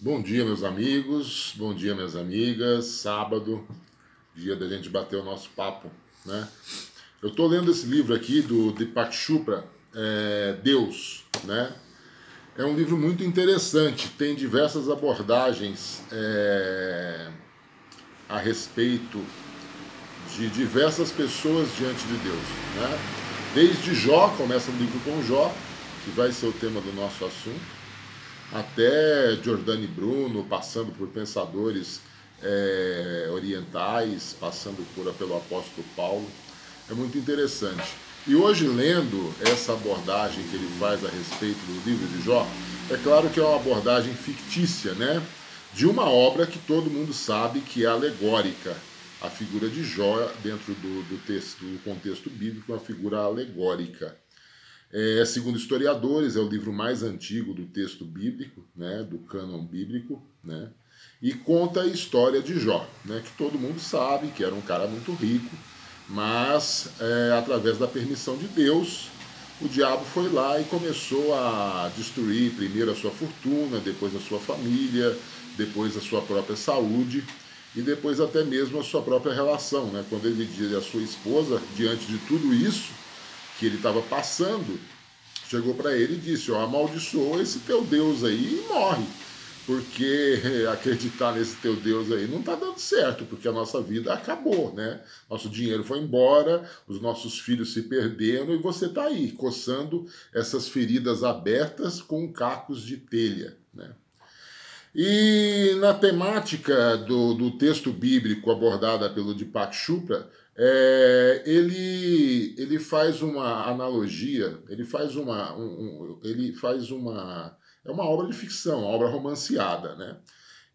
Bom dia, meus amigos, bom dia, minhas amigas. Sábado, dia da gente bater o nosso papo, né? Eu estou lendo esse livro aqui do Deepak Chopra, Deus, né? É um livro muito interessante, tem diversas abordagens a respeito de diversas pessoas diante de Deus, né? Desde Jó, começa o livro com Jó, que vai ser o tema do nosso assunto, até Giordani Bruno, passando por pensadores orientais, passando pelo apóstolo Paulo. É muito interessante. E hoje, lendo essa abordagem que ele faz a respeito do livro de Jó, é claro que é uma abordagem fictícia, né? De uma obra que todo mundo sabe que é alegórica. A figura de Jó, dentro do contexto bíblico, é uma figura alegórica. Segundo historiadores, é o livro mais antigo do texto bíblico, né, do cânon bíblico, né, e conta a história de Jó, né, que todo mundo sabe que era um cara muito rico, mas através da permissão de Deus, o diabo foi lá e começou a destruir primeiro a sua fortuna, depois a sua família, depois a sua própria saúde e depois até mesmo a sua própria relação, né, quando ele diz a sua esposa, diante de tudo isso que ele estava passando, chegou para ele e disse: ó, amaldiçoa esse teu Deus aí e morre, porque acreditar nesse teu Deus aí não está dando certo, porque a nossa vida acabou, né? Nosso dinheiro foi embora, os nossos filhos se perderam e você está aí coçando essas feridas abertas com cacos de telha, né? E na temática do texto bíblico abordada pelo Deepak Chopra, ele faz uma analogia, é uma obra de ficção, uma obra romanceada, né?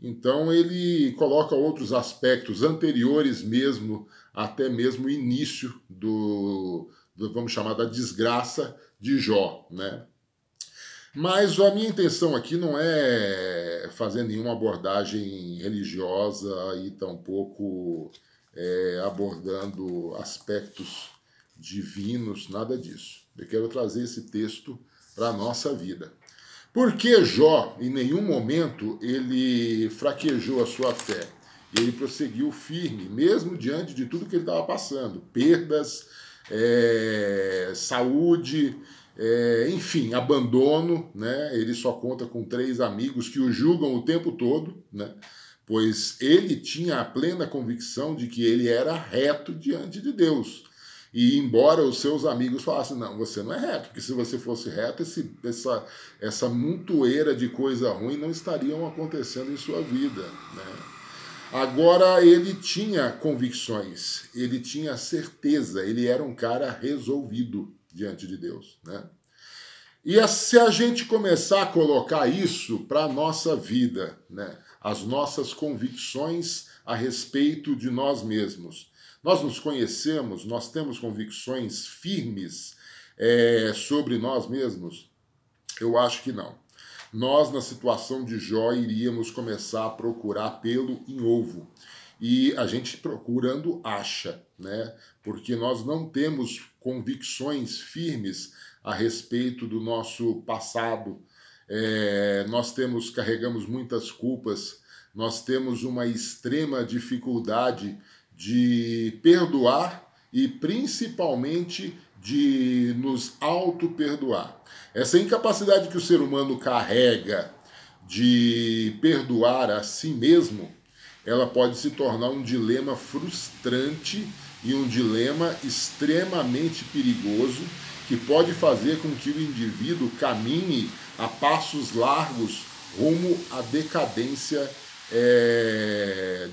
Então ele coloca outros aspectos anteriores mesmo, até mesmo o início vamos chamar, da desgraça de Jó, né? Mas a minha intenção aqui não é fazer nenhuma abordagem religiosa e tampouco abordando aspectos divinos, nada disso. Eu quero trazer esse texto para a nossa vida. Porque Jó, em nenhum momento, ele fraquejou a sua fé. Ele prosseguiu firme, mesmo diante de tudo que ele estava passando. Perdas, saúde, enfim, abandono, né? Ele só conta com 3 amigos que o julgam o tempo todo, né? Pois ele tinha a plena convicção de que ele era reto diante de Deus. E embora os seus amigos falassem: não, você não é reto, porque se você fosse reto, essa montoeira de coisa ruim não estariam acontecendo em sua vida, né? Agora, ele tinha convicções, ele tinha certeza, ele era um cara resolvido diante de Deus, né? E se a gente começar a colocar isso para a nossa vida, né? As nossas convicções a respeito de nós mesmos. Nós nos conhecemos, nós temos convicções firmes sobre nós mesmos? Eu acho que não. Nós, na situação de Jó, iríamos começar a procurar pelo em ovo. E a gente procurando acha, né? Porque nós não temos convicções firmes a respeito do nosso passado. Nós carregamos muitas culpas, nós temos uma extrema dificuldade de perdoar e principalmente de nos auto-perdoar. Essa incapacidade que o ser humano carrega de perdoar a si mesmo, ela pode se tornar um dilema frustrante e um dilema extremamente perigoso que pode fazer com que o indivíduo caminhe a passos largos rumo à decadência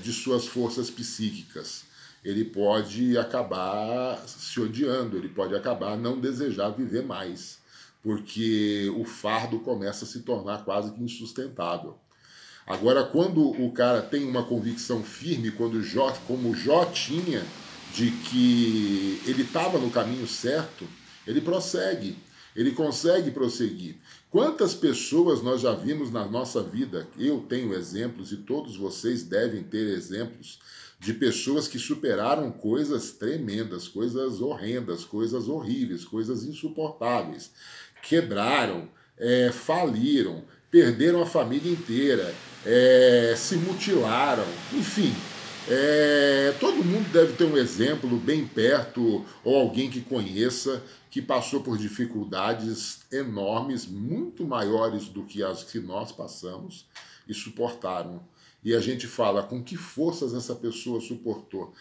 de suas forças psíquicas. Ele pode acabar se odiando, ele pode acabar não desejar viver mais, porque o fardo começa a se tornar quase que insustentável. Agora, quando o cara tem uma convicção firme, como Jó tinha, de que ele estava no caminho certo, ele prossegue, ele consegue prosseguir. Quantas pessoas nós já vimos na nossa vida? Eu tenho exemplos e todos vocês devem ter exemplos de pessoas que superaram coisas tremendas, coisas horrendas, coisas horríveis, coisas insuportáveis. Quebraram, faliram, perderam a família inteira, se mutilaram, enfim. Todo mundo deve ter um exemplo bem perto ou alguém que conheça que passou por dificuldades enormes, muito maiores do que as que nós passamos e suportaram. E a gente fala com que forças essa pessoa suportou,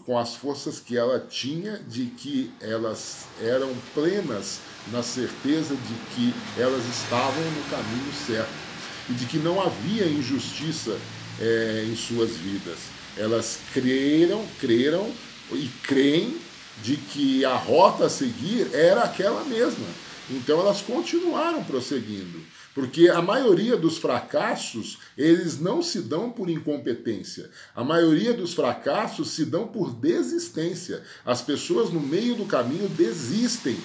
com as forças que ela tinha de que elas eram plenas na certeza de que elas estavam no caminho certo e de que não havia injustiça em suas vidas. Elas creram e creem de que a rota a seguir era aquela mesma. Então elas continuaram prosseguindo, porque a maioria dos fracassos, eles não se dão por incompetência. A maioria dos fracassos se dão por desistência. As pessoas no meio do caminho desistem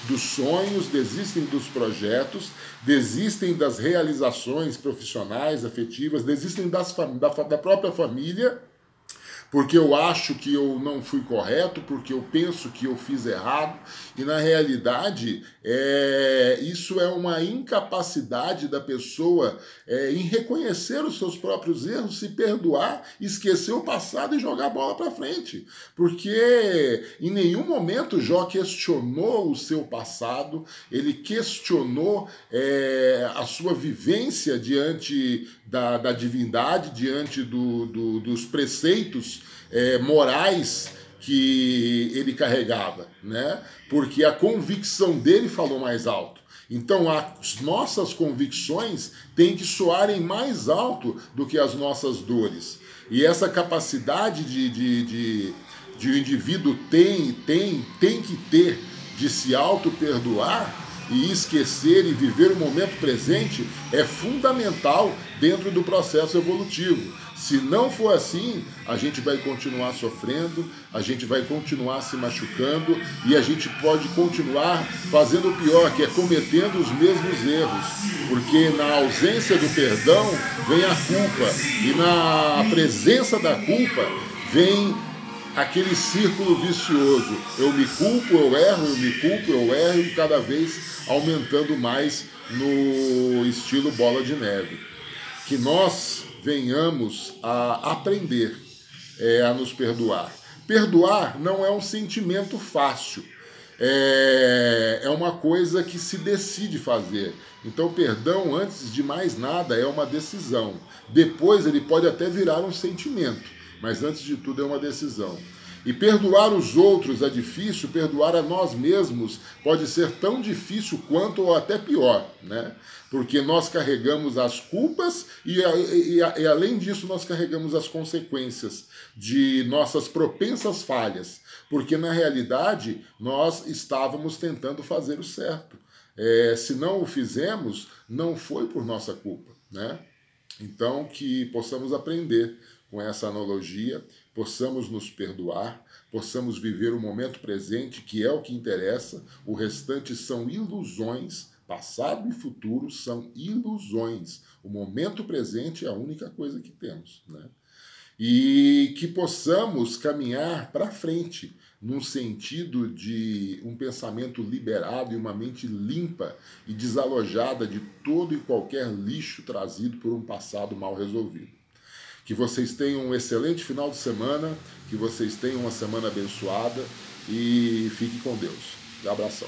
dos sonhos, desistem dos projetos, desistem das realizações profissionais, afetivas, desistem da própria família, porque eu acho que eu não fui correto, porque eu penso que eu fiz errado, e na realidade isso é uma incapacidade da pessoa em reconhecer os seus próprios erros, se perdoar, esquecer o passado e jogar a bola para frente, porque em nenhum momento Jó questionou o seu passado, ele questionou a sua vivência diante da divindade, diante dos preceitos morais que ele carregava, né? Porque a convicção dele falou mais alto. Então as nossas convicções têm que soarem mais alto do que as nossas dores. E essa capacidade de o indivíduo tem que ter de se auto-perdoar e esquecer e viver o momento presente é fundamental dentro do processo evolutivo. Se não for assim, a gente vai continuar sofrendo, a gente vai continuar se machucando e a gente pode continuar fazendo o pior, que é cometendo os mesmos erros. Porque na ausência do perdão vem a culpa e na presença da culpa vem aquele círculo vicioso. Eu me culpo, eu erro, eu me culpo, eu erro, e cada vez aumentando mais no estilo bola de neve. Que nós venhamos a aprender a nos perdoar. Perdoar não é um sentimento fácil, é uma coisa que se decide fazer. Então, perdão, antes de mais nada, é uma decisão. Depois ele pode até virar um sentimento, mas antes de tudo é uma decisão. E perdoar os outros é difícil, perdoar a nós mesmos pode ser tão difícil quanto ou até pior, né? Porque nós carregamos as culpas e além disso nós carregamos as consequências de nossas propensas falhas, porque na realidade nós estávamos tentando fazer o certo. Se não o fizemos, não foi por nossa culpa, né? Então que possamos aprender com essa analogia, possamos nos perdoar, possamos viver o momento presente, que é o que interessa, o restante são ilusões, passado e futuro são ilusões. O momento presente é a única coisa que temos, né? E que possamos caminhar para frente, num sentido de um pensamento liberado e uma mente limpa e desalojada de todo e qualquer lixo trazido por um passado mal resolvido. Que vocês tenham um excelente final de semana, que vocês tenham uma semana abençoada e fiquem com Deus. Um abração.